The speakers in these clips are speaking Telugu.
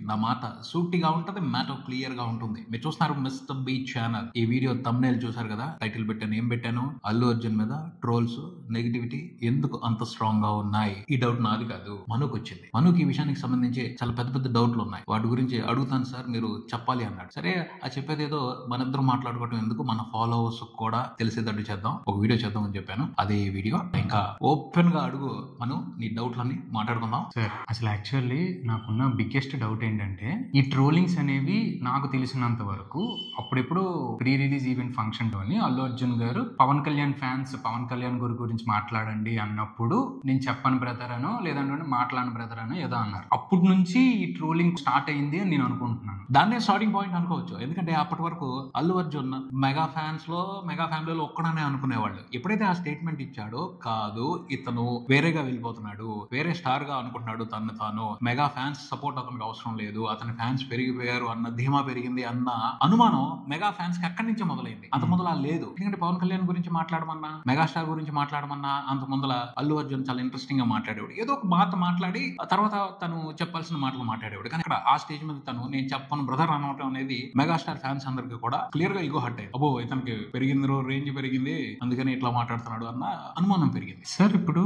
నా మాట సూటిగా ఉంటది, మ్యాటర్ క్లియర్ గా ఉంటుంది. మీరు చూస్తున్నారు మిస్టర్ బీ ఛానల్. ఈ వీడియో థంబ్నెయిల్ చూసారు కదా, టైటిల్ పెట్టాను. ఏం పెట్టాను? అల్లు అర్జున్ మీద ట్రోల్స్, నెగిటివిటీ ఎందుకు అంత స్ట్రాంగ్ గా ఉన్నాయి. ఈ డౌట్ నాది కాదు, మనుకు వచ్చింది. మనుకి ఈ విషయానికి సంబంధించి చాలా పెద్ద పెద్ద డౌట్లు ఉన్నాయి. వాటి గురించి అడుగుతాను సార్, మీరు చెప్పాలి అన్నాడు. సరే, ఆ చెప్పేది ఏదో మనిద్దరం మాట్లాడుకోవడం ఎందుకు, మన ఫాలోవర్స్ కూడా తెలిసేటట్టు చేద్దాం, ఒక వీడియో చేద్దాం అని చెప్పాను. అదే వీడియో. ఇంకా ఓపెన్ గా అడుగు మను, నీ డౌట్లన్నీ మాట్లాడుకుందాం. సార్, అసలు యాక్చువల్లీ నాకున్న బిగ్గెస్ట్ డౌట్ ఏంటంటే, ఈ ట్రోలింగ్స్ అనేవి నాకు తెలిసినంత వరకు అప్పుడెప్పుడు ప్రీ రిలీజ్ ఈవెంట్ ఫంక్షన్ లోని అల్లు అర్జున్ గారు పవన్ కళ్యాణ్ ఫ్యాన్స్ పవన్ కళ్యాణ్ గారి గురించి మాట్లాడండి అన్నప్పుడు నేను చెప్పను బ్రదర్ అనో లేదంటే మాట్లాడను బ్రదర్ అనో ఏదో అన్నారు. అప్పటి నుంచి ఈ ట్రోలింగ్ స్టార్ట్ అయింది అని నేను అనుకుంటున్నాను. దాన్నే స్టార్టింగ్ పాయింట్ అనుకోవచ్చు. ఎందుకంటే అప్పటి వరకు అల్లు అర్జున్ మెగా ఫ్యాన్స్ లో, మెగా ఫ్యామిలీలో ఒక్కడనే అనుకునేవాళ్ళు. ఎప్పుడైతే ఆ స్టేట్మెంట్ ఇచ్చాడో, కాదు ఇతను వేరేగా వెళ్ళిపోతున్నాడు, వేరే స్టార్ గా అనుకుంటున్నాడు తను తాను, మెగా ఫ్యాన్స్ సపోర్ట్ అతనికి అవసరం లేదు, అతని ఫ్యాన్స్ పెరిగిపోయారు అన్న ధీమా పెరిగింది అన్న అనుమానం మెగా ఫ్యాన్స్ కి అక్కడి నుంచి మొదలైంది. అంత ముందల లేదు. ఎందుకంటే పవన్ కళ్యాణ్ గురించి మాట్లాడమన్నా, మెగాస్టార్ గురించి మాట్లాడమన్నా అంత ముందల అల్లు అర్జున్ చాలా ఇంట్రెస్టింగ్ గా మాట్లాడేవాడు. ఏదో ఒక మాట మాట్లాడి ఆ తర్వాత తను చెప్పాల్సిన మాటలు మాట్లాడేవాడు. కానీ అక్కడ ఆ స్టేజ్ మీద తను నేను చెప్పను బ్రదర్ అనవటం అనేది మెగాస్టార్ ఫ్యాన్స్ అందరికి కూడా క్లియర్ గా ఇగో హట్ అయ్యింది. అబ్బో, ఇతనికి పెరిగింది, రేంజ్ పెరిగింది, అందుకని ఇట్లా మాట్లాడుతున్నాడు అన్న అనుమానం పెరిగింది. సార్, ఇప్పుడు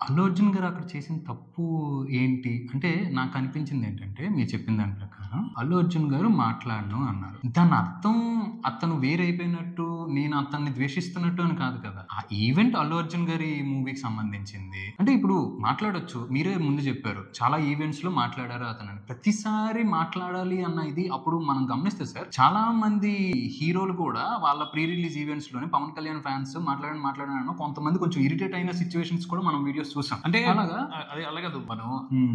అల్లు అర్జున్ గారు అక్కడ చేసిన తప్పు ఏంటి అంటే, నాకు అనిపించింది ఏంటంటే, మీరు చెప్పిన దాని ప్రకారం అల్లు అర్జున్ గారు మాట్లాడను అన్నారు. దాని అర్థం అతను వేరైపోయినట్టు, నేను అతన్ని ద్వేషిస్తున్నట్టు అని కాదు కదా. ఆ ఈవెంట్ అల్లు అర్జున్ గారి మూవీకి సంబంధించింది అంటే ఇప్పుడు మాట్లాడొచ్చు. మీరే ముందు చెప్పారు చాలా ఈవెంట్స్ లో మాట్లాడారు అతను. ప్రతిసారి మాట్లాడాలి అన్న ఇది అప్పుడు మనం గమనిస్తే సార్, చాలా మంది హీరోలు కూడా వాళ్ళ ప్రీ రిలీజ్ ఈవెంట్స్ లోనే పవన్ కళ్యాణ్ ఫ్యాన్స్ మాట్లాడాను, కొంతమంది కొంచెం ఇరిటేట్ అయిన సిచ్యువేషన్స్ కూడా మనం వీడియోస్ చూసాం. అంటే అలాగే మనం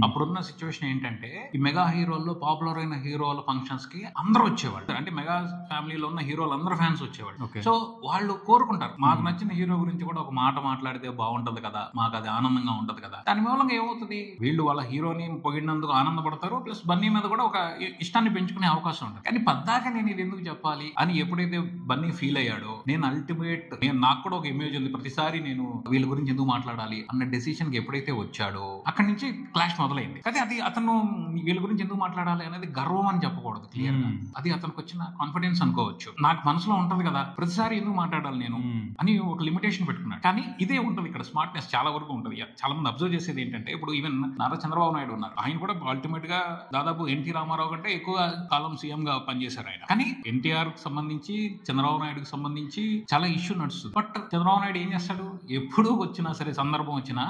అప్పుడున్న సిచ్యువేషన్ ఏంటంటే, ఈ మెగా హీరోల్లో పాపులర్ అయిన హీరోల ఫంక్షన్స్ కి అందరూ వచ్చేవాళ్ళు. అంటే మెగా ఫ్యామిలీలో ఉన్న హీరోలు అందరూ ఫ్యాన్స్ వచ్చేవాళ్ళు. సో వాళ్ళు కోరుకుంటారు, మాకు నచ్చిన హీరో గురించి కూడా ఒక మాట మాట్లాడితే బాగుంటది కదా, మాకు అది ఆనందంగా ఉంటది కదా. దాని మూలంగా ఏమవుతుంది, వీళ్ళు వాళ్ళ హీరోని పొగిడినందుకు ఆనందపడతారు, ప్లస్ బన్నీ మీద కూడా ఒక ఇష్టాన్ని పెంచుకునే అవకాశం ఉంటుంది. కానీ పద్దాక నేను ఇది ఎందుకు చెప్పాలి అని ఎప్పుడైతే బన్నీ ఫీల్ అయ్యాడో, నేను అల్టిమేట్ నాకు కూడా ఒక ఇమేజ్ ఉంది, ప్రతిసారి నేను వీళ్ళ గురించి ఎందుకు మాట్లాడాలి అన్న డెసిషన్ కి ఎప్పుడైతే వచ్చాడో అక్కడి నుంచి క్లాష్ మొదలైంది. కానీ అది అతను వీళ్ళ గురించి ఎందుకు మాట్లాడాలి అనేది గర్వం అని చెప్పకూడదు, క్లియర్ గా అది అతనికి వచ్చిన కాన్ఫిడెన్స్ అనుకోవచ్చు. నాకు మనసులో ఉంటది కదా, ప్రతిసారి ఎందుకు మాట్లాడాలి నేను అని ఒక లిమిటేషన్ పెట్టుకున్నాడు. కానీ ఇదే ఉంటది ఇక్కడ, స్మార్ట్నెస్ చాలా వరకు ఉంటది. చాలా మంది అబ్జర్వ్ చేసేది ఏంటంటే, ఇప్పుడు ఈవెన్ నారా చంద్రబాబు నాయుడు ఉన్నారు, ఆయన కూడా అల్టిమేట్ గా దాదాపు ఎన్టీ రామారావు కంటే ఎక్కువ కాలం సీఎం గా పనిచేశారు ఆయన. కానీ ఎన్టీఆర్ కి సంబంధించి, చంద్రబాబు నాయుడుకి సంబంధించి చాలా ఇష్యూ నడుస్తుంది. బట్ చంద్రబాబు నాయుడు ఏం చేస్తాడు, ఎప్పుడు వచ్చినా సరే, సందర్భం వచ్చినా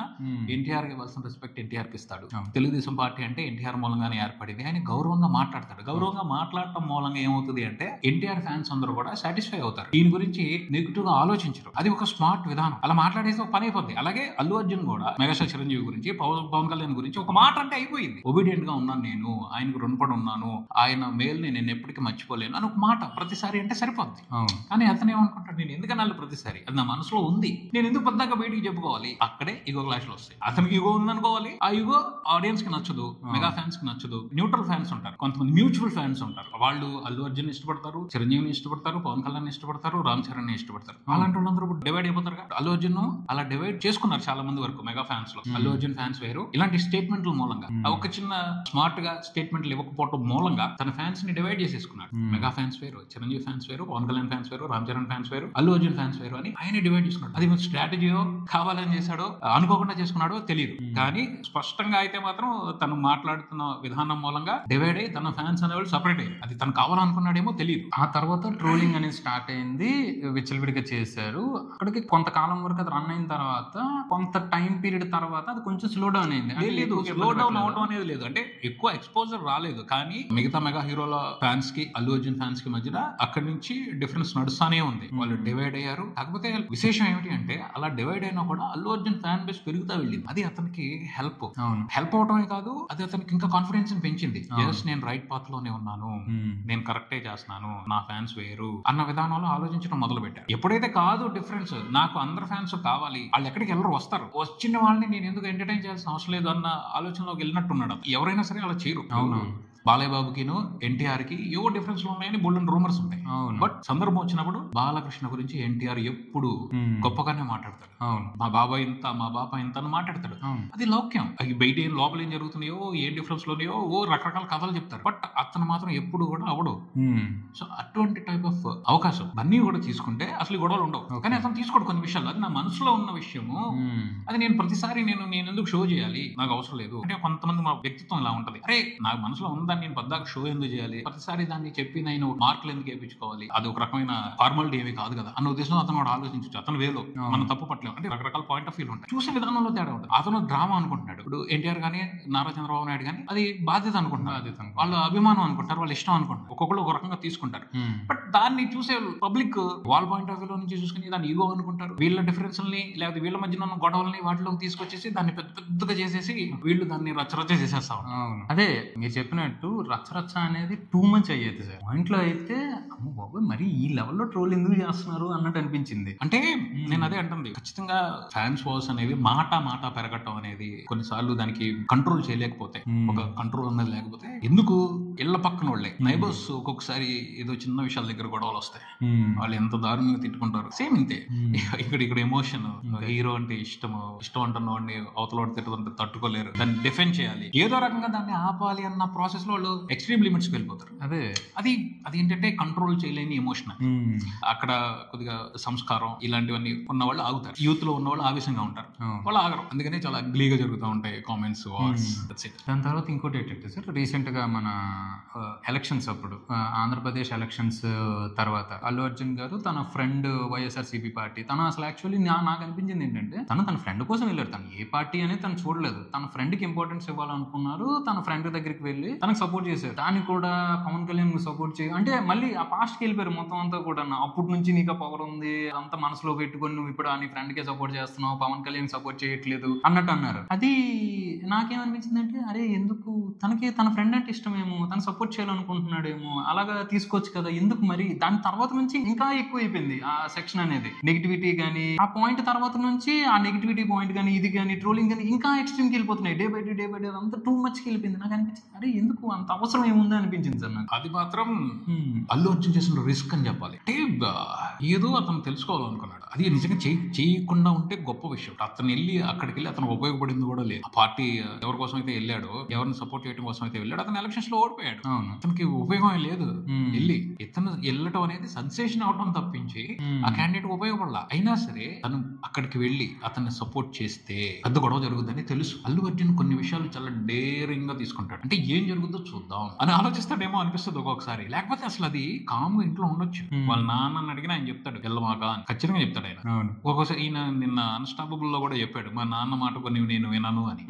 ఎన్టీఆర్ కి ఇవ్వాల్సిన రెస్పెక్ట్ ఎన్టీఆర్ కి ఇస్తాడు. తెలుగుదేశం పార్టీ అంటే ఎన్టీఆర్ మూలంగానే ఏర్పడింది, ఆయన గౌరవంగా మాట్లాడతాడు. గౌరవంగా మాట్లాడటం మూలంగా ఏమవుతుంది అంటే, ఎన్టీఆర్ ఫ్యాన్స్ అందరూ కూడా సాటిస్ఫై అవుతారు, దీని గురించి నెగిటివ్ గా ఆలోచించరు. అది ఒక స్మార్ట్ విధానం. అలా మాట్లాడేసి ఒక పని అయిపోద్ది. అలాగే అల్లు అర్జున్ కూడా మెగాస్టార్ చిరంజీవి గురించి, పవన్ కళ్యాణ్ గురించి ఒక మాట అంటే అయిపోయింది. ఒబీడియంట్ గా ఉన్నాను నేను, ఆయనకు రుణపడి ఉన్నాను, ఆయన మేల్ని నేను ఎప్పటికీ మర్చిపోలేను అని ఒక మాట ప్రతిసారి అంటే సరిపోద్ది. కానీ అతను ఏమనుకుంటాడు, నేను ఎందుకన్నా ప్రతిసారి అది నా మనసులో ఉంది, నేను ఎందుకు పెద్దగా బయటికి చెప్పుకోవాలి. అక్కడే ఇగో క్లాష్లు వస్తాయి. అతనికి ఇగో ఉందనుకోవాలి, ఆ ఇగో ఆడియన్స్ కి నచ్చదు, మెగా ఫ్యాన్స్ కి నచ్చదు. న్యూట్రల్ ఫ్యాన్స్ ఉంటారు, కొంతమంది మ్యూచువల్ ఫ్యాన్స్ ఉంటారు. వాళ్ళు అల్లు అర్జున్ ఇష్టపడతారు, చిరంజీవిని ఇష్టపడతారు, పవన్ కళ్యాణ్ ఇష్టపడతారు, రామ్ చరణ్ ఇష్టపడతారు. అలాంటి వాళ్ళందరూ డివైడ్ అయిపోతారు. అల్లు అర్జున్ అలా డివైడ్ చేసుకున్నారు చాలా మంది వరకు మెగా ఫ్యాన్స్ లో. అల్లు అర్జున్ ఫ్యాన్స్ వేరు, ఇలాంటి స్టేట్మెంట్ల మూలంగా, ఒక చిన్న స్మార్ట్ గా స్టేట్మెంట్లు ఇవ్వకపోవడం మూలంగా తన ఫ్యాన్స్ ని డివైడ్ చేసేసుకున్నాడు. మెగా ఫ్యాన్స్ వేరు, చిరంజీవి ఫ్యాన్స్ వేరు, పవన్ కళ్యాణ్ ఫ్యాన్స్ వేరు, రామ్ చరణ్ ఫ్యాన్స్ వేరు, అల్లు అర్జున్ ఫ్యాన్స్ వేరు అని ఆయన డివైడ్ చేసుకున్నాడు. అది స్ట్రాటజీయో కావాలని చేశాడో అనుకోకుండా చేసుకున్నాడో తెలియదు. కానీ స్పష్టంగా అయితే మాత్రం తను మాట్లాడుతున్న విధానం మూలంగా డివైడ్ అయ్యి తన ఫ్యాన్స్ అనేవాళ్ళు సపరేట్ అయ్యారు. అది తను కావాలనుకున్నాడేమో తెలియదు. ఆ తర్వాత ట్రోలింగ్ అనేది స్టార్ట్ అయింది, విచ్చలవిడిగా చేశారు. అక్కడికి కొంతకాలం వరకు అది రన్ అయిన తర్వాత, కొంత టైం పీరియడ్ తర్వాత అది కొంచెం స్లో డౌన్ అయింది. లేదు, స్లో డౌన్ అవడం అనేది లేదు, అంటే ఎక్కువ ఎక్స్పోజర్ రాలేదు. కానీ మిగతా మెగా హీరోల ఫ్యాన్స్ కి, అల్లు అర్జున్ ఫ్యాన్స్ కి మధ్యన అక్కడి నుంచి డిఫరెన్స్ నడుస్తానే ఉంది. వాళ్ళు డివైడ్ అయ్యారు. కాకపోతే విశేషం ఏమిటి అంటే, అలా డివైడ్ అయినా కూడా అల్లు అర్జున్ ఫ్యాన్ బేస్ పెరుగుతా వెళ్ళింది. అది అతనికి హెల్ప్ అవటమే కాదు, అది అతనికి ఇంకా కాన్ఫిడెన్స్ పెంచింది. ఎస్, నేను రైట్ పాత్ లోనే ఉన్నాను, నేను కరెక్టే చేస్తున్నాను, నా ఫ్యాన్స్ వేరు అన్న విధానంలో ఆలోచించడం మొదలు పెట్టారు. ఎప్పుడైతే కాదు డిఫరెన్స్, నాకు అందరు ఫ్యాన్స్ కావాలి, వాళ్ళు ఎక్కడికి వెళ్ళరు, వస్తారు, వచ్చిన వాళ్ళని నేను ఎందుకు ఎంటర్టైన్ చేయాల్సిన అవసరం లేదు అన్న ఆలోచనలోకి వెళ్ళినట్టున్నాడు. ఎవరైనా సరే అలా చేయరు. బాలయ్య బాబుకిను ఎన్టీఆర్ కి ఏవో డిఫరెన్స్ ఉన్నాయని బోల్డెన్ రూమర్స్ ఉంటాయి. బట్ సందర్భం వచ్చినప్పుడు బాలకృష్ణ గురించి ఎన్టీఆర్ ఎప్పుడు గొప్పగానే మాట్లాడతాడు. మా బాబాయ్ ఇంత, మా బాబాయ్ ఇంత అని మాట్లాడతాడు. అది లౌక్యం. బయట ఏం లోపల ఏం జరుగుతున్నాయో, ఏం డిఫరెన్స్ లోనియో రకరకాల కథలు చెప్తారు. బట్ అతను మాత్రం ఎప్పుడు కూడా అవడు. సో అటువంటి టైప్ ఆఫ్ అవకాశం అన్ని కూడా తీసుకుంటే అసలు గొడవలు ఉండవు. కానీ అతను తీసుకోడు కొన్ని విషయాలు. అది నా మనసులో ఉన్న విషయము. అది నేను ప్రతిసారి నేను ఎందుకు షో చేయాలి, నాకు అవసరం లేదు. అంటే కొంతమంది మా వ్యక్తిత్వం ఇలా ఉంటది, అరే నా మనసులో ఉందని నేను పద్దాక షో ఎందుకు చేయాలి, ప్రతిసారి దాన్ని చెప్పి నేను మార్కులు ఎందుకు వేయించుకోవాలి, అది ఒక రకమైన ఫార్మాలిటీ ఏమీ కాదు కదా అన్న ఉద్దేశంలో అతను కూడా ఆలోచించు. అతను వేలో మనం తప్పు పట్టలేము. అంటే రకరకాల పాయింట్ ఆఫ్ వ్యూ ఉంటాయి, చూసే విధానంలో తేడా ఉంటుంది. అతను డ్రామా అనుకుంటున్నాడు. ఇప్పుడు ఎన్టీఆర్ గానీ నారా చంద్రబాబు నాయుడు గానీ అది బాధ్యత అనుకుంటున్నారు, వాళ్ళ అభిమానం అనుకుంటారు, వాళ్ళ ఇష్టం అనుకుంటారు. ఒక్కొక్కరు ఒక రకంగా తీసుకుంటారు. బట్ దాన్ని చూసే పబ్లిక్ వాళ్ళ పాయింట్ ఆఫ్ వ్యూ నుంచి చూసుకుని దాన్ని ఈగో అనుకుంటారు. వీళ్ళ డిఫరెన్స్ ని లేకపోతే వీళ్ళ మధ్య ఉన్న గొడవల్ని వాటిలోకి తీసుకొచ్చేసి దాన్ని పెద్ద పెద్దగా చేసేసి వీళ్ళు దాన్ని రచ్చరచ్చ చేసేస్తా ఉంటారు. అదే మీరు చెప్పినట్టు రచ్చరచ్చ అనేది టూ మచ్ అయ్యేది సార్. పాయింట్లో అయితే అమ్మ బాబు మరి ఈ లెవెల్లో ట్రోల్ ఎందుకు చేస్తున్నారు అన్నట్టు అనిపించింది. అంటే నేను అదే అంటుంది, ఖచ్చితంగా ఫ్యాన్స్ వాయిస్ అనేవి మాట పెరగటం అనేది కొన్నిసార్లు దానికి కంట్రోల్ చేయలేకపోతే, ఒక కంట్రోల్ అనేది లేకపోతే ఎందుకు ఇళ్ల పక్కన వాళ్ళే నైబర్స్ ఒక్కొక్కసారి ఏదో చిన్న విషయాల దగ్గర గొడవలు వస్తాయి. వాళ్ళు ఎంత దారుణంగా తిట్టుకుంటారు. సేమ్ ఇంతే ఇక్కడ ఎమోషన్, హీరో అంటే ఇష్టం అంటున్న వాడిని అవతల తిట్టుకుంటే తట్టుకోలేరు, దాన్ని డిఫెండ్ చేయాలి, ఏదో రకంగా దాన్ని ఆపాలి అన్న ప్రాసెస్ లో వాళ్ళు ఎక్స్ట్రీమ్ లిమిట్స్ కి వెళ్ళిపోతారు. అది ఏంటంటే కంట్రోల్ చేయలేని ఎమోషన్. అక్కడ కొద్దిగా సంస్కారం ఇలాంటివన్నీ ఉన్న వాళ్ళు ఆగుతారు. యూత్ లో ఉన్న వాళ్ళు ఆవేశంగా ఉంటారు, వాళ్ళు ఆగరు. అందుకనే చాలా అగ్లీగా జరుగుతూ ఉంటాయి కామెంట్స్. దాని తర్వాత ఇంకోటి ఏంటంటే సార్, రీసెంట్ గా మన ఎలక్షన్స్ అప్పుడు ఆంధ్రప్రదేశ్ ఎలక్షన్స్ తర్వాత అల్లు అర్జున్ గారు తన ఫ్రెండ్ వైఎస్ఆర్సీపీ పార్టీ, తను అసలు యాక్చువల్లీ నాకు అనిపించింది ఏంటంటే తన ఫ్రెండ్ కోసం వెళ్ళాడు. తను ఏ పార్టీ అనేది తను చూడలేదు, తన ఫ్రెండ్ కి ఇంపార్టెన్స్ ఇవ్వాలనుకున్నారు. తన ఫ్రెండ్ దగ్గరికి వెళ్ళి తనకు సపోర్ట్ చేశారు. దాన్ని కూడా పవన్ కళ్యాణ్ సపోర్ట్ చేయ అంటే మళ్ళీ ఆ పాస్ట్ కి వెళ్ళిపోయారు మొత్తం అంతా కూడా. అప్పటి నుంచి నీకు పవర్ ఉంది అంతా మనసులో పెట్టుకొని నువ్వు ఇప్పుడు నీ ఫ్రెండ్ కే సపోర్ట్ చేస్తున్నావు, పవన్ కళ్యాణ్ సపోర్ట్ చేయట్లేదు అన్నట్టు అన్నారు. అది నాకేమనిపించింది అంటే, అరే ఎందుకు తనకి తన ఫ్రెండ్ అంటే ఇష్టమేమో, తను సపోర్ట్ చేయాలనుకుంటున్నాడేమో, అలాగా తీసుకోవచ్చు కదా, ఎందుకు మరి. దాని తర్వాత నుంచి ఇంకా ఎక్కువ అయిపోయింది ఆ సెక్షన్ అనేది, నెగిటివిటీ గానీ ఆ పాయింట్ తర్వాత నుంచి ఆ నెగిటివిటీ పాయింట్ కానీ ఇది కానీ ట్రోలింగ్ కానీ ఇంకా ఎక్స్ట్రీమ్కి వెళ్ళిపోతున్నాయి. డే బై డే అంతా టూ మచ్కి వెళ్ళిపోయింది. నాకు అనిపించింది అరే ఎందుకు అంత అవసరం ఏముంది అనిపించింది సార్ నాకు. అది మాత్రం అల్లు అర్జున్ చేసిన రిస్క్ అని చెప్పాలి. అంటే ఏదో అతను తెలుసుకోవాలనుకున్నాడు, అది నిజంగా చేయకుండా ఉంటే గొప్ప విషయం. అతను వెళ్ళి అక్కడికి వెళ్ళి అతను ఉపయోగపడింది కూడా లేదు. ఆ పార్టీ ఎవరి కోసం అయితే వెళ్ళాడో, ఎవరిని సపోర్ట్ చేయడం కోసం అయితే వెళ్ళాడు, అతను ఎలక్షన్స్ లో ఓడిపోయాడు. అతనికి ఉపయోగం లేదు. ఇతను వెళ్ళటం అనేది సెన్సేషన్ అవటం తప్పించి ఆ క్యాండిడేట్ ఉపయోగపడలా. అయినా సరే తను అక్కడికి వెళ్ళి అతన్ని సపోర్ట్ చేస్తే పెద్ద గొడవ జరుగుతుందని తెలుసు. అల్లు అర్జున్ కొన్ని విషయాలు చాలా డేరింగ్ గా తీసుకుంటాడు. అంటే ఏం జరుగుతుందో చూద్దాం అని ఆలోచిస్తాడేమో అనిపిస్తుంది ఒక్కొక్కసారి. లేకపోతే అసలు అది కామ్గా ఇంట్లో ఉండొచ్చు. వాళ్ళ నాన్నని అడిగినా ఆయన చెప్తాడు వెళ్ళమాక అని ఖచ్చితంగా చెప్తాడు ఆయన. ఒక్కొక్కసారి ఈయన నిన్న అన్స్టాపబుల్ లో కూడా చెప్పాడు, మా నాన్న మాట కొన్ని నేను వినను అని.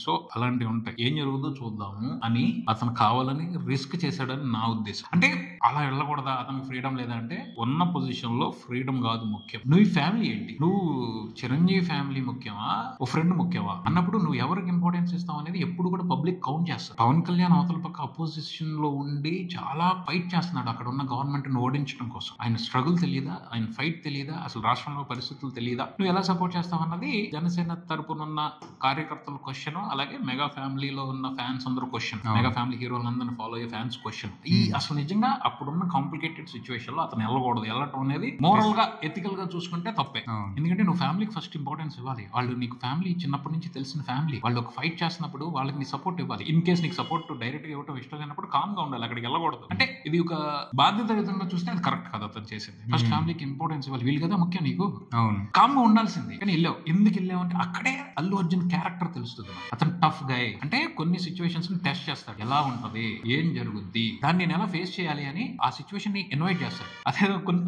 సో అలాంటివి ఉంటాయి. ఏం జరుగుతుందో చూద్దాము అని అతను కావాలని రిస్క్ చేశాడని నా ఉద్దేశం. అంటే అలా వెళ్ళకూడదా, అతనికి ఫ్రీడమ్ లేదా అంటే, ఉన్న పొజిషన్ లో ఫ్రీడమ్ కాదు ముఖ్యం. నువ్వు ఫ్యామిలీ ఏంటి, నువ్వు చిరంజీవి ఫ్యామిలీ ముఖ్యమా, ఓ ఫ్రెండ్ ముఖ్యమా అన్నప్పుడు నువ్వు ఎవరికి ఇంపార్టెన్స్ ఇస్తావు అనేది ఎప్పుడు కూడా పబ్లిక్ కౌంట్ చేస్తారు. పవన్ కళ్యాణ్ అవతల పక్క అపోజిషన్ లో ఉండి చాలా ఫైట్ చేస్తున్నాడు అక్కడ ఉన్న గవర్నమెంట్ ను ఓడించడం కోసం. ఆయన స్ట్రగుల్ తెలియదా, ఆయన ఫైట్ తెలియదా, అసలు రాష్ట్రంలో పరిస్థితులు తెలియదా, నువ్వు ఎలా సపోర్ట్ చేస్తావు అన్నది జనసేన తరపున ఉన్న కార్యకర్తల క్వశ్చన్, అలాగే మెగా ఫ్యామిలీలో ఉన్న ఫ్యాన్స్ అందరూ క్వశ్చన్, మెగా ఫ్యామిలీ హీరోలందరినీ ఫాలో అయ్యే ఫ్యాన్స్ క్వశ్చన్. ఈ అసలు నిజంగా అప్పుడున్న కాంప్లికేటెడ్ సిచ్యువేషన్ లో అతను వెళ్ళకూడదు. వెళ్ళటం అనేది మోరల్ గా ఎథికల్ గా చూసుకుంటే తప్పే. ఎందుకంటే నువ్వు ఫ్యామిలీకి ఫస్ట్ ఇంపార్టెన్స్ ఇవ్వాలి. వాళ్ళు నీకు ఫ్యామిలీ చిన్నప్పటి నుంచి తెలిసిన ఫ్యామిలీ, వాళ్ళు ఒక ఫైట్ చేస్తున్నప్పుడు వాళ్ళకి నీ సపోర్ట్ ఇవ్వాలి. ఇన్ కేస్ నీకు సపోర్ట్ డైరెక్ట్ గా ఇవ్వడం ఇష్టం లేనప్పుడు కామ్ గా ఉండాలి, అక్కడికి వెళ్ళకూడదు. అంటే ఇది ఒక బాధ్యత విధంగా చూస్తే అది కరెక్ట్ కాదు అతను చేసింది. ఫస్ట్ ఫ్యామిలీకి ఇంపార్టెన్స్ ఇవ్వాలి, వీళ్ళు కదా ముఖ్యం నీకు, కామ్ గా ఉండాల్సింది. కానీ వెళ్ళావు, ఎందుకు వెళ్ళావు అంటే అక్కడే అల్లు అర్జున్ క్యారెక్టర్ తెలుస్తుంది. అతను టఫ్ గాయ్, అంటే కొన్ని సిచ్యువేషన్స్ ని టెస్ట్ చేస్తాడు, ఎలా ఉంటది, ఏం జరుగుద్ది, దాన్ని నేను ఎలా ఫేస్ చేయాలి అని ఆ సిచ్యువేషన్ ని ఇన్వైట్ చేస్తాడు. అదే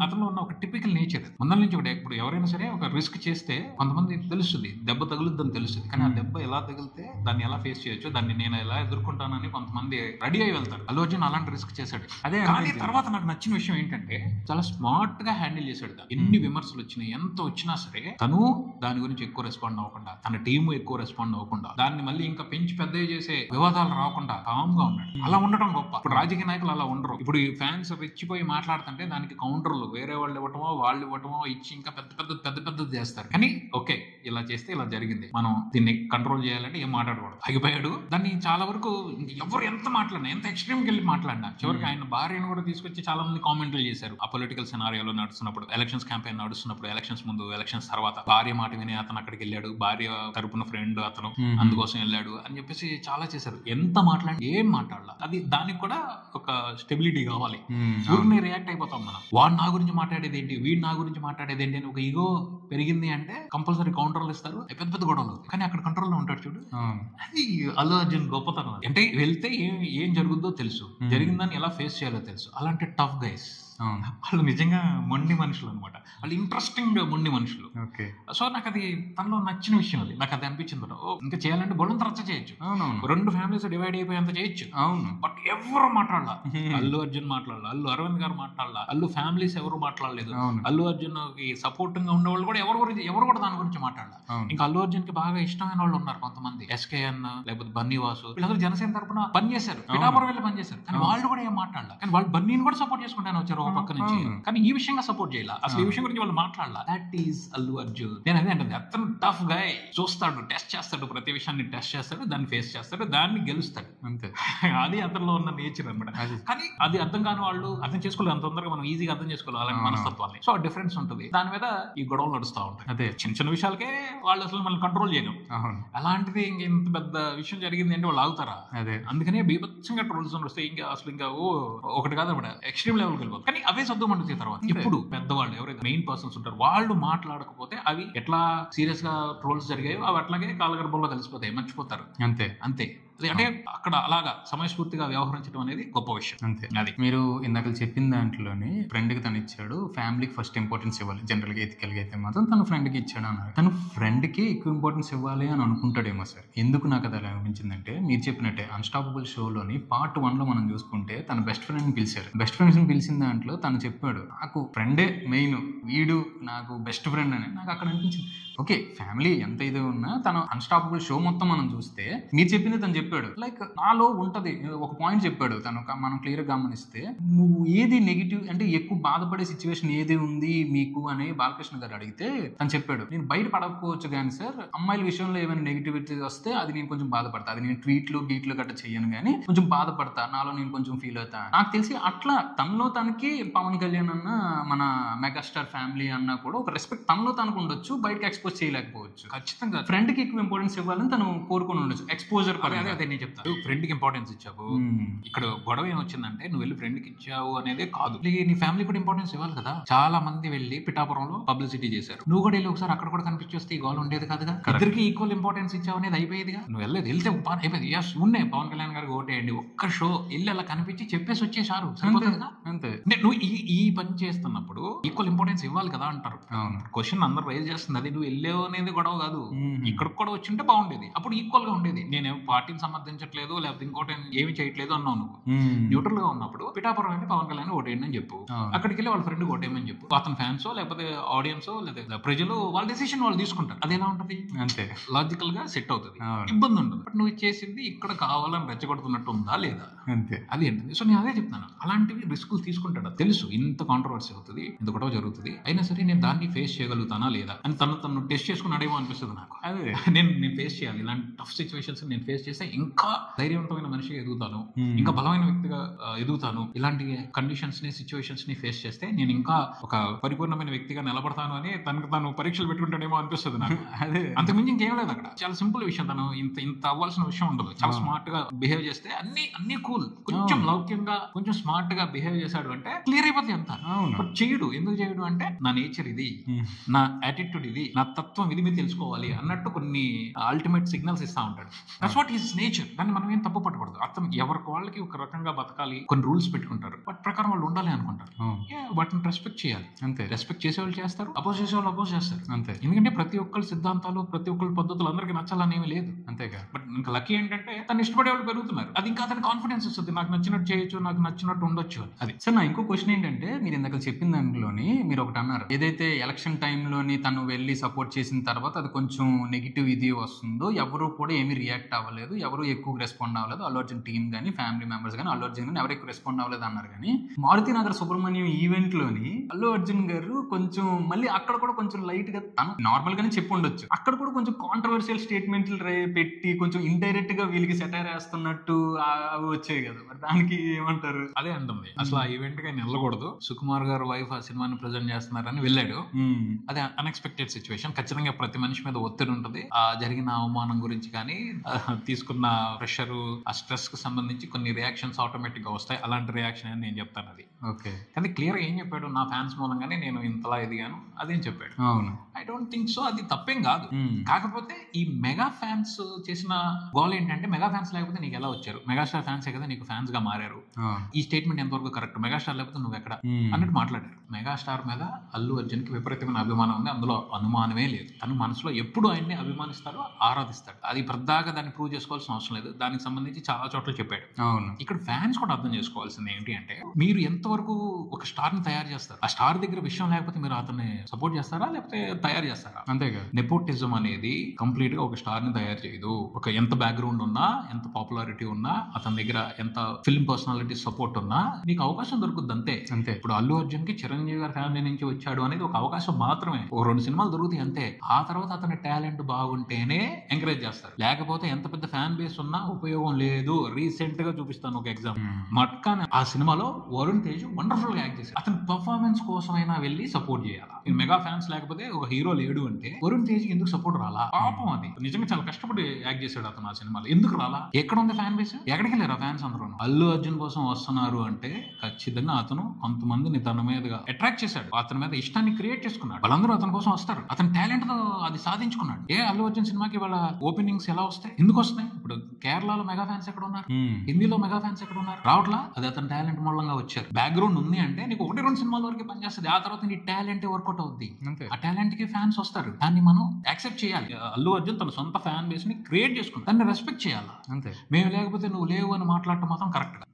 అతను ఉన్న ఒక టిపికల్ నేచర్. ముందర నుంచి ఒకటి, ఇప్పుడు ఎవరైనా సరే ఒక రిస్క్ చేస్తే కొంతమంది తెలుస్తుంది, దెబ్బ తగులుద్దని తెలుస్తుంది. కానీ ఆ దెబ్బ ఎలా తగిలితే దాన్ని ఎలా ఫేస్ చేయొచ్చు, దాన్ని నేను ఎలా ఎదుర్కొంటానని కొంతమంది రెడీ అయి వెళ్తారు. అల్లు అర్జున్ అలాంటి రిస్క్ చేశాడు. అదే కానీ తర్వాత నాకు నచ్చిన విషయం ఏంటంటే చాలా స్మార్ట్ గా హ్యాండిల్ చేశాడు. ఎన్ని విమర్శలు వచ్చినాయి, ఎంత వచ్చినా సరే తను దాని గురించి ఎక్కువ రెస్పాండ్ అవ్వకుండా, తన టీం ఎక్కువ రెస్పాండ్ అవ్వకుండా, దాన్ని మళ్ళీ ఇంకా పెంచి పెద్దవి చేసే వివాదాలు రాకుండా కామ్ గా ఉన్నాడు. అలా ఉండటం గొప్ప. ఇప్పుడు రాజకీయ నాయకులు అలా ఉండరు. ఇప్పుడు ఈ ఫ్యాన్స్ రెచ్చిపోయి మాట్లాడుతుంటే దానికి కౌంటర్లు వేరే వాళ్ళు ఇవ్వటమో వాళ్ళు ఇవ్వటమో ఇచ్చి ఇంకా పెద్ద చేస్తారు. కానీ ఓకే ఇలా చేస్తే ఇలా జరిగింది, మనం దీన్ని కంట్రోల్ చేయాలంటే ఏం మాట్లాడకూడదు, ఆగిపోయాడు. దాన్ని చాలా వరకు ఎవరు ఎంత మాట్లాడినా, ఎంత ఎక్స్ట్రీమ్కి వెళ్ళి మాట్లాడినా, చివరికి ఆయన భార్యను కూడా తీసుకొచ్చి చాలా మంది కామెంట్లు చేశారు. ఆ పొలిటికల్ సినారియోలో నడుస్తున్నప్పుడు, ఎలక్షన్స్ క్యాంపెయిన్ నడుస్తున్నప్పుడు, ఎలక్షన్స్ ముందు, ఎలక్షన్స్ తర్వాత భార్య మాట విని అతను అక్కడికి వెళ్ళాడు, భార్య తరపున ఫ్రెండ్ అతను అందుకోసం వెళ్ళాడు అని చెప్పేసి చాలా చేశారు. ఎంత మాట్లాడి ఏం మాట్లాడాల, అది దానికి కూడా ఒక స్టెబిలిటీ కావాలి. ఊరిని రియాక్ట్ అయిపోతాం మనం. వాడు నా గురించి మాట్లాడేది ఏంటి, వీడు నా గురించి మాట్లాడేది ఏంటి అని ఒక ఈగో పెరిగింది అంటే కంపల్సరీ కౌంటర్లు ఇస్తారు, పెద్ద గొడవలు. కానీ అక్కడ కంట్రోల్ లో ఉంటాడు చూడు, అది అల్లు అర్జున్ గొప్పతనం. అంటే వెళ్తే ఏం జరుగుద్దో తెలుసు, జరిగిందని ఎలా ఫేస్ చేయాలో తెలుసు. అలాంటి టఫ్ గైస్ వాళ్ళు నిజంగా మొండి మనుషులు అనమాట. వాళ్ళు ఇంట్రెస్టింగ్ మొండి మనుషులు. సో నాకు అది తనలో నచ్చిన విషయం. అది నాకు అది అనిపించింది. ఇంకా చేయాలంటే బొల్లంత రచ్చ చేయొచ్చు, రెండు ఫ్యామిలీస్ డివైడ్ అయిపోయేంత చేయొచ్చు. అవును, బట్ ఎవరు మాట్లాడాల, అల్లు అర్జున్ మాట్లాడాల, అల్లు అరవింద్ గారు మాట్లాడాల, అల్లు ఫ్యామిలీస్ ఎవరు మాట్లాడలేదు. అల్లు అర్జున్ కి సపోర్టింగ్ గా ఉండేవాళ్ళు కూడా ఎవరు కూడా దాని గురించి మాట్లాడాల. ఇంకా అల్లు అర్జున్ కి బాగా ఇష్టమైన వాళ్ళు ఉన్నారు కొంతమంది, ఎస్కేఎన్ లేకపోతే బన్నీ వాసు, వీళ్ళందరూ జనసేన తరపున పనిచేశారు, పిఠాపురం వెళ్ళి పనిచేశారు. కానీ వాళ్ళు కూడా ఏం మాట్లాడాల. కానీ వాళ్ళు బన్నీని కూడా సపోర్ట్ చేసుకుంటాను వచ్చారు పక్క నుంచి. కానీ ఈ విషయంగా సపోర్ట్ చేయాల, అసలు ఈ విషయం గురించి వాళ్ళు మాట్లాడాల. That is Allu Arjun. నేను అదే అంటే అతను టఫ్ గా చూస్తాడు, టెస్ట్ చేస్తాడు, ప్రతి విషయాన్ని టెస్ట్ చేస్తాడు, దాన్ని ఫేస్ చేస్తాడు, దాన్ని గెలుస్తాడు. అంతే, అది అతనిలో ఉన్న నేచర్ అనమాట. కానీ అది అర్థం కాని వాళ్ళు అర్థం చేసుకోలేదు అంత తొందరగా, మనం ఈజీగా అర్థం చేసుకోవాలి అలాంటి మనస్తత్వాన్ని. సో డిఫరెన్స్ ఉంటుంది, దాని మీద ఈ గొడవలు నడుస్తూ ఉంటాయి. అదే చిన్న విషయాలకే వాళ్ళు అసలు మనం కంట్రోల్ చేయలేం. అలాంటిది ఇంత పెద్ద విషయం జరిగింది అంటే వాళ్ళు ఆగుతారా? అదే అందుకనే బీభత్సంగా ట్రోల్స్ వస్తాయి. ఇంకా అసలు ఇంకా ఒకటి కాదు అన్నమాట, ఎక్స్ట్రీమ్ లెవెల్కి వెళ్ళిపోతుంది. కానీ అవే సర్దుమంటుంది తర్వాత. ఇప్పుడు పెద్దవాళ్ళు ఎవరైతే మెయిన్ పర్సన్స్ ఉంటారు వాళ్ళు మాట్లాడకపోతే అవి ఎట్లా సీరియస్ గా ట్రోల్స్ జరిగాయో అవి అట్లాగే కాలగర్భంలో కలిసిపోతాయి, మర్చిపోతారు. అంతే అంతే. అంటే అక్కడ అలాగా సమయస్ఫూర్తిగా వ్యవహరించడం అనేది గొప్ప విషయం. అంతే. అది మీరు ఇందాక చెప్పిన దాంట్లోని ఫ్రెండ్ కి తను ఇచ్చాడు, ఫ్యామిలీకి ఫస్ట్ ఇంపార్టెన్స్ ఇవ్వాలి. జనరల్ గా ఎథికల్ గా అయితే మాత్రం తను ఫ్రెండ్ కి ఇచ్చాడు అన్నారు. తను ఫ్రెండ్ కి ఎక్కువ ఇంపార్టెన్స్ ఇవ్వాలి అని అనుకుంటాడేమో సార్. ఎందుకు నాకు అది అలా అనిపించిందంటే, మీరు చెప్పినట్టే అన్స్టాపబుల్ షోలోని పార్ట్ 1 లో మనం చూసుకుంటే తన బెస్ట్ ఫ్రెండ్ ని పిలిచారు. బెస్ట్ ఫ్రెండ్స్ ని పిలిచిన దాంట్లో తను చెప్పాడు, నాకు ఫ్రెండే మెయిన్, వీడు నాకు బెస్ట్ ఫ్రెండ్ అని. నాకు అక్కడ అనిపించింది, ఓకే ఫ్యామిలీ ఎంత ఇది ఉన్నా తను అన్స్టాపబుల్ షో మొత్తం మనం చూస్తే మీరు చెప్పింది తను చెప్పాడు, లైక్ నాలో ఉంటది ఒక పాయింట్ చెప్పాడు తను, మనం క్లియర్ గా గమనిస్తే నువ్వు ఏది నెగిటివ్ అంటే ఎక్కువ బాధపడే సిచ్యువేషన్ ఏది ఉంది మీకు అని బాలకృష్ణ గారు అడిగితే తను చెప్పాడు, నేను బయట పడకపోవచ్చు కానీ సార్ అమ్మాయిల విషయంలో ఏమైనా నెగిటివిటీ వస్తే అది నేను కొంచెం బాధపడతా, అది నేను ట్వీట్లు గట్ట చెయ్యను కానీ కొంచెం బాధపడతా, నాలో నేను కొంచెం ఫీల్ అవుతా. నాకు తెలిసి అట్లా తనలో తనకి పవన్ కళ్యాణ్ అన్న మన మెగాస్టార్ ఫ్యామిలీ అన్న కూడా ఒక రెస్పెక్ట్ తనలో తనకు ఉండొచ్చు, బయటకి ఎక్స్పోజ్ చేయలేకపోవచ్చు. ఖచ్చితంగా ఫ్రెండ్ కి ఎక్కువ ఇంపార్టెన్స్ ఇవ్వాలని తను కోరుకుని ఉండొచ్చు, ఎక్స్పోజర్. అదే నేను చెప్తాను, ఫ్రెండ్ కి ఇంపార్టెన్స్ ఇచ్చావు. ఇక్కడ గొడవ ఏమొచ్చిందంటే నువ్వు వెళ్ళి ఫ్రెండ్ కి ఇచ్చావు అనేదే కాదు, నీ ఫ్యామిలీ కూడా ఇంపార్టెన్స్ ఇవ్వాలి కదా. చాలా మంది వెళ్ళి పిఠాపురంలో పబ్లిసిటీ చేశారు, నువ్వు కూడా వెళ్ళి ఒకసారి అక్కడ కూడా కనిపించేస్తే ఈ గోల్ ఉండేది కాదుగా. ఇద్దరికి ఈక్వల్ ఇంపార్టెన్స్ ఇచ్చావు అనేది అయిపోయేదిగా. నువ్వు వెళ్తే అయిపోయింది. ఎస్ ఉన్నాయి పవన్ కళ్యాణ్ గారికి ఓటేయండి, ఒక్క షో వెళ్ళి అలా కనిపించి చెప్పేసి వచ్చేసారు, అంతే. నువ్వు ఈ పని చేస్తున్నప్పుడు ఈక్వల్ ఇంపార్టెన్స్ ఇవ్వాలి కదా అంటారు. క్వశ్చన్ అందరూ రైజ్ చేస్తుంది, అది నువ్వు వెళ్ళావు అనేది గొడవ కాదు, ఇక్కడికి కూడా వచ్చింటే బాగుండేది, అప్పుడు ఈక్వల్ గా ఉండేది. నేను పార్టీని సమర్థించట్లేదు లేకపోతే ఇంకోటి ఏమి చేయట్లేదు అన్నావు, నువ్వు న్యూట్రల్ గా ఉన్నప్పుడు పిఠాపురం అంటే పవన్ కళ్యాణ్ ఓటేయండి అని చెప్పు, అక్కడికి వెళ్ళి వాళ్ళ ఫ్రెండ్ ఓటేయమని చెప్పు. అతని ఫ్యాన్సో లేకపోతే ఆడియన్సో లేదా ప్రజలు వాళ్ళ డెసిషన్ వాళ్ళు తీసుకుంటారు. అది ఎలా ఉంటది, అంతే లాజికల్ గా సెట్ అవుతుంది, ఇబ్బంది ఉండదు. బట్ నువ్వు చేసింది ఇక్కడ కావాలని రెచ్చగొడుతున్నట్టు ఉందా లేదా, అంతే. అది ఏంటంటే సో నేను అదే చెప్తాను, అలాంటివి రిస్కులు తీసుకుంటాడు. తెలుసు ఇంత కాంట్రవర్సీ అవుతుంది, ఇంత గొడవ జరుగుతుంది, అయినా సరే నేను దాన్ని ఫేస్ చేయగలుగుతానా లేదా అని తను టెస్ట్ చేసుకున్నాడేమో అనిపిస్తుంది నాకు. అదే నేను ఫేస్ చేయాలి, ఇలాంటి టఫ్ సిచ్యువేషన్స్ నేను ఫేస్ చేస్తే ఇంకా ధైర్యవంతమైన మనిషిగా ఎదుగుతాను, ఇంకా బలమైన వ్యక్తిగా ఎదుగుతాను. ఇలాంటి కండిషన్స్ ని సిచ్యువేషన్స్ ని ఫేస్ చేస్తే నేను ఇంకా ఒక పరిపూర్ణమైన వ్యక్తిగా నిలబడతాను అని తను పరీక్షలు పెట్టుకుంటాడేమో అనిపిస్తుంది నాకు. అదే అంతకుమించి ఇంకేం లేదు అక్కడ. చాలా సింపుల్ విషయం, తను ఇంత అవ్వాల్సిన విషయం ఉండదు. చాలా స్మార్ట్ గా బిహేవ్ చేస్తే అన్ని కూల్, కొంచెం లౌక్యంగా కొంచెం స్మార్ట్ గా బిహేవ్ చేశాడు అంటే క్లియర్ అయిపోతుంది అంతా. బట్ చేయడు, ఎందుకు చేయడు అంటే నా నేచర్ ఇది, నా యాటిట్యూడ్ ఇది, నా తత్వం ఇది మీరు తెలుసుకోవాలి అన్నట్టు కొన్ని అల్టిమేట్ సిగ్నల్స్ ఇస్తా ఉంటాడు. దట్స్ వాట్ హిస్ నేచర్, దాన్ని మనం ఏం తప్పు పట్టకూడదు. అతను ఎవరికి వాళ్ళకి ఒక రకంగా బతకాలి, కొన్ని రూల్స్ పెట్టుకుంటారు, బట్ ప్రకారం వాళ్ళు ఉండాలి అనుకుంటారు. వాటిని రెస్పెక్ట్ చేయాలి అంతే. రెస్పెక్ట్ చేసే వాళ్ళు చేస్తారు, అపోజ్ చేసే వాళ్ళు అపోజ్ చేస్తారు అంతే. ఎందుకంటే ప్రతి ఒక్కరి సిద్ధాంతాలు, ప్రతి ఒక్కరి పద్ధతులు అందరికీ నచ్చాలని ఏమీ లేదు అంతేగా. బట్ ఇంకా లక్కీ ఏంటంటే తను ఇష్టపడే వాళ్ళు పెరుగుతున్నారు, అది ఇంకా అతని కాన్ఫిడెన్స్ వస్తుంది, నాకు నచ్చినట్టు చేయొచ్చు, నాకు నచ్చినట్టు ఉండొచ్చు అని. అది సార్ నా ఇంకో క్వశ్చన్ ఏంటంటే, మీరు ఇందాక చెప్పిన దాంట్లోని మీరు ఒకటి అన్నారు, ఏదైతే ఎలక్షన్ టైంలోని తను వెళ్ళి సపోర్ట్ చేసిన తర్వాత అది కొంచెం నెగిటివ్ ఇది వస్తుందో, ఎవరు కూడా ఏమీ రియాక్ట్ అవ్వలేదు, ఎవరు ఎక్కువ రెస్పాండ్ అవ్వలేదు, అల్లు అర్జున్ టీమ్ కానీ ఫ్యామిలీ మెంబర్స్ కానీ అల్లు అర్జున్ కానీ ఎవరు ఎక్కువ రెస్పాండ్ అవ్వలేదు అన్నారు. కానీ మారుతి నగర్ సుబ్రహ్మణ్యం ఈవెంట్ లోని అల్లు అర్జున్ గారు కొంచెం మళ్ళీ అక్కడ కూడా కొంచెం లైట్ గా తను నార్మల్ గానే చెప్పి ఉండొచ్చు, అక్కడ కూడా కొంచెం కాంట్రవర్షియల్ స్టేట్మెంట్లు పెట్టి కొంచెం ఇండైరెక్ట్ గా వీళ్ళకి సెటైర్ వేస్తున్నట్టు అవి వచ్చాయి కదా, మరి దానికి ఏమంటారు? అదే అంటుంది అసలు ఆ ఈవెంట్ కి ఆయన వెళ్ళకూడదు, సుకుమార్ గారు వైఫ్ ఆ సినిమాని ప్రజెంట్ చేస్తున్నారని వెళ్ళాడు. అదే అన్ఎక్స్పెక్టెడ్ సిచ్యువేషన్. ఖచ్చితంగా ప్రతి మనిషి మీద ఒత్తిడి ఉంటుంది, ఆ జరిగిన అవమానం గురించి కానీ తీసుకున్న ప్రెషర్, ఆ స్ట్రెస్ కి సంబంధించి కొన్ని రియాక్షన్స్ ఆటోమేటిక్ గా వస్తాయి. అలాంటి రియాక్షన్ అని నేను చెప్తాను. అది ఓకే. కానీ క్లియర్ ఏం చెప్పాడు, నా ఫ్యాన్స్ మూలంగానే నేను ఇంతలా ఎదిగాను అదేం చెప్పాడు. అవును, ఐ డోంట్ థింక్ సో. అది తప్పేం కాదు. కాకపోతే ఈ మెగా ఫ్యాన్స్ చేసిన గోల్ ఏంటంటే, మెగా ఫ్యాన్స్ లేకపోతే నీకు ఎలా వచ్చారు, మెగాస్టార్ ఫ్యాన్సే కదా నీకు ఫ్యాన్స్ గా మారారు. ఈ స్టేట్మెంట్ ఎంతవరకు కరెక్ట్? మెగాస్టార్ లేకపోతే నువ్వు ఎక్కడ అన్నట్టు మాట్లాడారు. మెగాస్టార్ మీద అల్లు అర్జున్ కి విపరీతమైన అభిమానం ఉంది, అందులో అనుమానమే లేదు. తను మనసులో ఎప్పుడు ఆయన్ని అభిమానిస్తాడో, ఆరాధిస్తాడు. అది పెద్దగా దాన్ని ప్రూవ్ చేసుకోవాల్సిన అవసరం లేదు, దానికి సంబంధించి చాలా చోట్ల చెప్పాడు. అవును, ఇక్కడ ఫ్యాన్స్ కూడా అర్థం చేసుకోవాల్సింది ఏంటి అంటే, మీరు ఎంతవరకు ఒక స్టార్ ని తయారు చేస్తారు, ఆ స్టార్ దగ్గర విషయం లేకపోతే మీరు అతన్ని సపోర్ట్ చేస్తారా లేకపోతే తయారు చేస్తారా? అంతేగా. నెపోటిజం అనేది కంప్లీట్ గా ఒక స్టార్ ని తయారు చేయదు. ఒక ఎంత బ్యాక్గ్రౌండ్ ఉన్నా, ఎంత పాపులారిటీ ఉన్నా, అతని దగ్గర ఎంత ఫిల్మ్ పర్సనాలిటీ సపోర్ట్ ఉన్నా నీకు అవకాశం దొరుకుద్ది అంతే. అంతే. ఇప్పుడు అల్లు అర్జున్ కి చిరంజీవి గారి ఫ్యామిలీ నుంచి వచ్చాడు అనేది ఒక అవకాశం మాత్రమే, ఓ 2 సినిమాలు దొరుకుతాయి అంతే. ఆ తర్వాత అతని టాలెంట్ బాగుంటేనే ఎంకరేజ్ చేస్తారు, లేకపోతే ఎంత పెద్ద ఫ్యాన్ బేస్ ఉన్నా ఉపయోగం లేదు. రీసెంట్ గా చూపిస్తాను ఒక ఎగ్జాంపుల్. మట్కా ఆ సినిమాలో వరుణ్ తేజ్ వండర్ఫుల్ గా యాక్ట్ చేశారు, అతని పర్ఫార్మెన్స్ కోసమైనా వెళ్ళి సపోర్ట్ చేయాలా? మెగా ఫ్యాన్స్ లేకపోతే ఒక హీరో లేడు అంటే వరుణ్ తేజ్ కి ఎందుకు సపోర్ట్ రాలా? పాపం, అది నిజంగా చాలా కష్టపడి యాక్ట్ చేశాడు అతను ఆ సినిమాలో. ఎందుకు రాలా? ఎక్కడ ఉంది ఫ్యాన్ బేస్? ఎక్కడికి వెళ్ళారు ఫ్యాన్స్ అందరూ? అల్లు అర్జున్ కోసం వస్తున్నారు అంటే ఖచ్చితంగా అతను కొంతమందిని తన మీదగా అట్రాక్ట్ చేశాడు, అతని మీద ఇష్టాన్ని క్రియేట్ చేసుకున్నాడు. వాళ్ళందరూ అతని కోసం వస్తారు, అతని టాలెంట్ తో అది సాధించుకున్నాడు. అల్లు అర్జున్ సినిమాకి వాళ్ళ ఓపెనింగ్స్ ఎలా వస్తాయి? ఎందుకు వస్తున్నాయి? ఇప్పుడు కేరళలో మెగా ఫ్యాన్స్ ఎక్కడ ఉన్నారు, హిందీలో మెగా ఫ్యాన్స్ ఎక్కడ ఉన్నారు? రావట్లా. అది అతని టాలెంట్ మూలంగా వచ్చారు. బ్యాక్గ్రౌండ్ ఉంది అంటే నీకు 1-2 సినిమాల వరకు పనిచేస్తుంది, ఆ తర్వాత నీ టాలెంట్ వర్కౌట్ అవుద్ది. ఆ టాలెంట్ కి ఫ్యాన్స్ వస్తారు, దాన్ని మనం యాక్సెప్ట్ చేయాలి. అల్లు అర్జున్ తన సొంత ఫ్యాన్ బేస్ ని క్రియేట్ చేసుకున్నాడు, దాన్ని రెస్పెక్ట్ చేయాలి అంతే. మేము లేకపోతే నువ్వు లేవు అని మాట్లాడటం మాత్రం కరెక్ట్.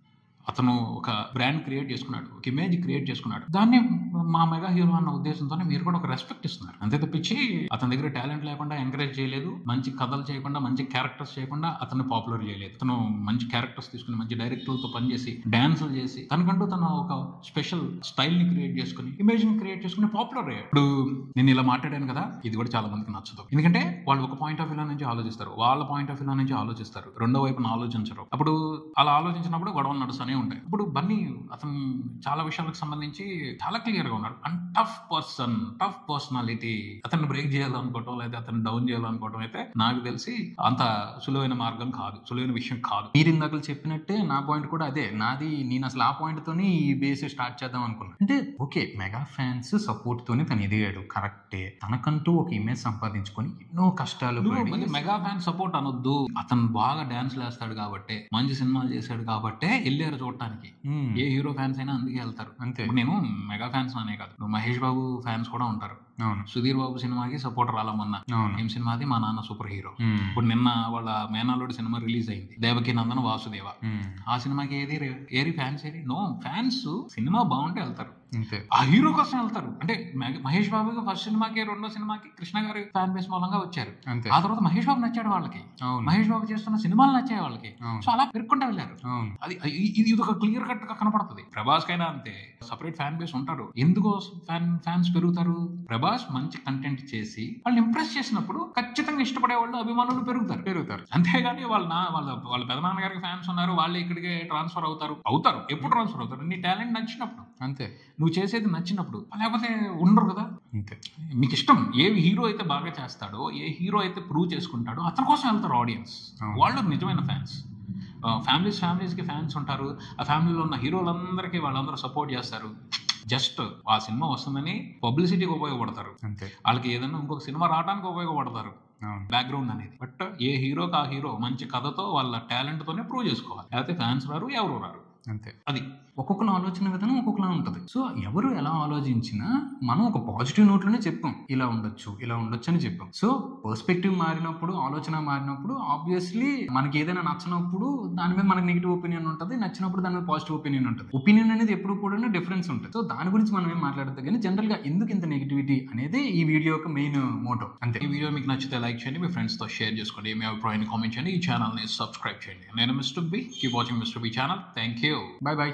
అతను ఒక బ్రాండ్ క్రియేట్ చేసుకున్నాడు, ఒక ఇమేజ్ క్రియేట్ చేసుకున్నాడు, దాన్ని మా మెగా హీరో అన్న ఉద్దేశంతోనే మీరు కూడా ఒక రెస్పెక్ట్ ఇస్తున్నారు అంతే తప్పించి అతని దగ్గర టాలెంట్ లేకుండా ఎంకరేజ్ చేయలేదు, మంచి కథలు చేయకుండా, మంచి క్యారెక్టర్స్ చేయకుండా అతన్ని పాపులర్ చేయలేదు. అతను మంచి క్యారెక్టర్స్ తీసుకుని, మంచి డైరెక్టర్లతో పనిచేసి, డాన్సులు చేసి, తనకంటూ తన ఒక స్పెషల్ స్టైల్ ని క్రియేట్ చేసుకుని, ఇమేజ్ ని క్రియేట్ చేసుకుని పాపులర్ అయ్యాడు. ఇప్పుడు నేను ఇలా మాట్లాడాను కదా, ఇది కూడా చాలా మందికి నచ్చదు. ఎందుకంటే వాళ్ళు ఒక పాయింట్ ఆఫ్ వ్యూ నుంచి ఆలోచిస్తారు, వాళ్ళ పాయింట్ ఆఫ్ వ్యూ నుంచి ఆలోచిస్తారు, రెండో వైపున ఆలోచించరు. అప్పుడు అలా ఆలోచించినప్పుడు గొడవలు నడుస్తూనే ఉంటాయి. ఇప్పుడు బన్నీ అతను చాలా విషయాలకు సంబంధించి చాలా క్లియర్ గా ఉన్నాడు, అండ్ టఫ్ పర్సనాలిటీ. అతన్ని బ్రేక్ చేయాలనుకోవటం లేదా అతన్ని డౌన్ చేయాలనుకోవటం అయితే నాకు తెలిసి అంత సులువైన మార్గం కాదు, సులువైన విషయం కాదు. మీరు ఇందాక చెప్పినట్టే నా పాయింట్ కూడా అదే. నేను అసలు ఆ పాయింట్ తోని ఈ బేస్ స్టార్ట్ చేద్దాం అనుకున్నాను. అంటే ఓకే, మెగా ఫ్యాన్స్ సపోర్ట్ తోని తను ఎదిగాడు కరెక్టే, తనకంటూ ఒక ఇమేజ్ సంపాదించుకొని ఎన్నో కష్టాలు పడి. మెగా ఫ్యాన్ సపోర్ట్ అనొద్దు, అతను బాగా డాన్స్ వేస్తాడు కాబట్టి, మంచి సినిమాలు చేశాడు కాబట్టే వెళ్ళారు చూడటానికి. ఏ హీరో ఫ్యాన్స్ అయినా అందుకే వెళ్తారు అంతే. నేను మెగా ఫ్యాన్స్ అనే కాదు, మహేష్ బాబు ఫ్యాన్స్ కూడా ఉంటారు. సుధీర్ బాబు సినిమాకి సపోర్ట్ రాలమన్నా, ఏం సినిమాది, మా నాన్న సూపర్ హీరో. ఇప్పుడు నిన్న వాళ్ళ మేనాలోడి సినిమా రిలీజ్ అయింది, దేవకి నందన వాసుదేవ. ఆ సినిమాకి ఏది ఫ్యాన్స్ నో ఫ్యాన్స్. సినిమా బాగుంటే వెళ్తారు, ఆ హీరో కోసం వెళ్తారు. అంటే మహేష్ బాబు ఫస్ట్ సినిమాకి, రెండో సినిమాకి కృష్ణ గారి ఫ్యాన్ బేస్ మూలంగా వచ్చారు. ఆ తర్వాత మహేష్ బాబు నచ్చాడు వాళ్ళకి, మహేష్ బాబు చేస్తున్న సినిమాలు నచ్చాయి వాళ్ళకి, సో అలా పెరుక్కుంటూ వెళ్ళారు. ఇది ఒక క్లియర్ కట్ గా కనపడుతుంది. ప్రభాస్ కైనా అంతే, సపరేట్ ఫ్యాన్ బేస్ ఉంటారు. ఎందుకు ఫ్యాన్స్ పెరుగుతారు? ప్రభాస్ మంచి కంటెంట్ చేసి వాళ్ళని ఇంప్రెస్ చేసినప్పుడు ఖచ్చితంగా ఇష్టపడే వాళ్ళు, అభిమానులు పెరుగుతారు. అంతేగాని వాళ్ళ పెదనాన్నగారికి ఫ్యాన్స్ ఉన్నారు, వాళ్ళు ఇక్కడికి ట్రాన్స్ఫర్ అవుతారు. ఎప్పుడు ట్రాన్స్ఫర్ అవుతారు? నీ టాలెంట్ నచ్చినప్పుడు అంతే, నువ్వు చేసేది నచ్చినప్పుడు, లేకపోతే ఉండరు కదా. అంతే. మీకు ఇష్టం ఏ హీరో అయితే బాగా చేస్తాడో, ఏ హీరో అయితే ప్రూవ్ చేసుకుంటాడో అతని కోసం వెళ్తారు ఆడియన్స్. వాళ్ళు నిజమైన ఫ్యాన్స్. ఫ్యామిలీస్కి ఫ్యాన్స్ ఉంటారు, ఆ ఫ్యామిలీలో ఉన్న హీరోలందరికీ వాళ్ళందరూ సపోర్ట్ చేస్తారు. జస్ట్ ఆ సినిమా వస్తుందని పబ్లిసిటీకి ఉపయోగపడతారు అంతే. వాళ్ళకి ఏదైనా ఇంకొక సినిమా రావడానికి ఉపయోగపడతారు. బ్యాక్గ్రౌండ్ అనేది. బట్ ఏ హీరోకి ఆ హీరో మంచి కథతో వాళ్ళ టాలెంట్ తోనే ప్రూవ్ చేసుకోవాలి. లేకపోతే ఫ్యాన్స్ రారు, ఎవరు రారు. అంతే. అది ఒక్కొక్కరు ఆలోచన విధానం ఒక్కొక్కలా ఉంటుంది. సో ఎవరు ఎలా ఆలోచించినా మనం ఒక పాజిటివ్ నోట్లోనే చెప్పాం, ఇలా ఉండొచ్చు అని చెప్పాం. సో పర్స్పెక్టివ్ మారినప్పుడు, ఆలోచన మారినప్పుడు ఆబ్వియస్లీ మనకి ఏదైనా నచ్చినప్పుడు దాని మీద మనకి నెగిటివ్ ఒపీనియన్ ఉంటుంది, నచ్చినప్పుడు దాని మీద పాజిటివ్ ఒపీనియన్ ఉంటుంది. ఒపీనియన్ అనేది ఎప్పుడు కూడా డిఫరెన్స్ ఉంటుంది. సో దాని గురించి మనం ఏం మాట్లాడదు, కానీ జనరల్ గా ఎందుకు ఇంత నెగిటివిటీ అనేది ఈ వీడియో యొక్క మెయిన్ మోటో. అంతే. ఈ వీడియో మీకు నచ్చితే లైక్ చేయండి, మీ ఫ్రెండ్స్ తో షేర్ చేసుకోండి, మీ అభిప్రాయాన్ని కామెంట్ చేయండి, ఈ ఛానల్ ని సబ్స్క్రైబ్ చేయండి. నేను mister B. Keep watching mister B channel. Thank you. Bye by.